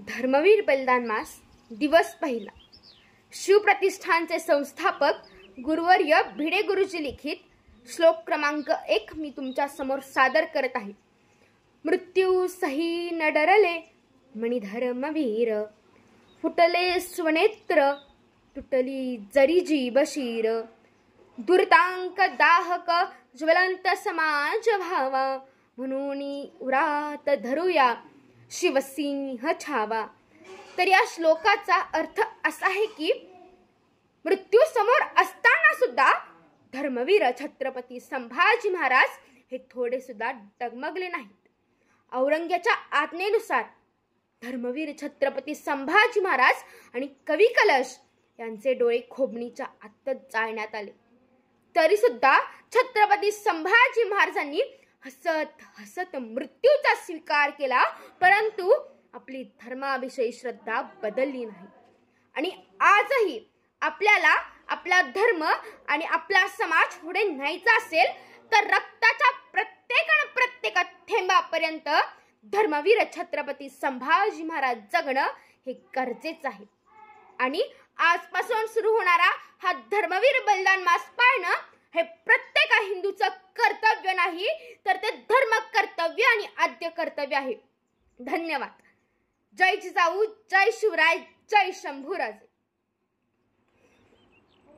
धर्मवीर बलिदान मास दिवस पहिला। शिवप्रतिष्ठानचे संस्थापक गुरुवर्य भिडे गुरुजी लिखित श्लोक क्रमांक 1 मी तुमच्या समोर सादर करत आहे। मृत्यू सही न डरले मणी धर्मवीर, फुटले स्वनेत्र तुटली जरी जीव शीर। दुर्तांक दाहक ज्वलंत समाज भावा, म्हणून उरात धरूया शिवसिंह छावा। तर या श्लोकाचा अर्थ असा आहे की मृत्यू समोर असताना सुद्धा धर्मवीर छत्रपती संभाजी महाराज हे थोडे सुद्धा डगमगले नाहीत। औरंग्याच्या आज्ञेनुसार धर्मवीर छत्रपती संभाजी महाराज आणि कवी कलश यांचे डोळे खोबणीच्या आतच जाळण्यात आले, तरी सुद्धा छत्रपती संभाजी महाराजांनी हसत हसत मृत्यूचा स्वीकार केला, परंतु आपली धर्माविषयी श्रद्धा बदलली नाही। आणि आजही आपल्याला आपला धर्म आणि आपला समाज पुढे न्यायचा असेल तर रक्ताच्या प्रत्येक थेंबापर्यंत धर्मवीर छत्रपती संभाजी महाराज जगणं हे गरजेचं आहे। आणि आजपासून सुरू होणारा हा धर्मवीर बलिदान मास पाळणं हे प्रत्येक हिंदूचं कर्तव्य नाही, तर ते धर्म कर्तव्य आणि आद्य कर्तव्य आहे। धन्यवाद। जय जिजाऊ, जय शिवराय, जय शंभूराजे।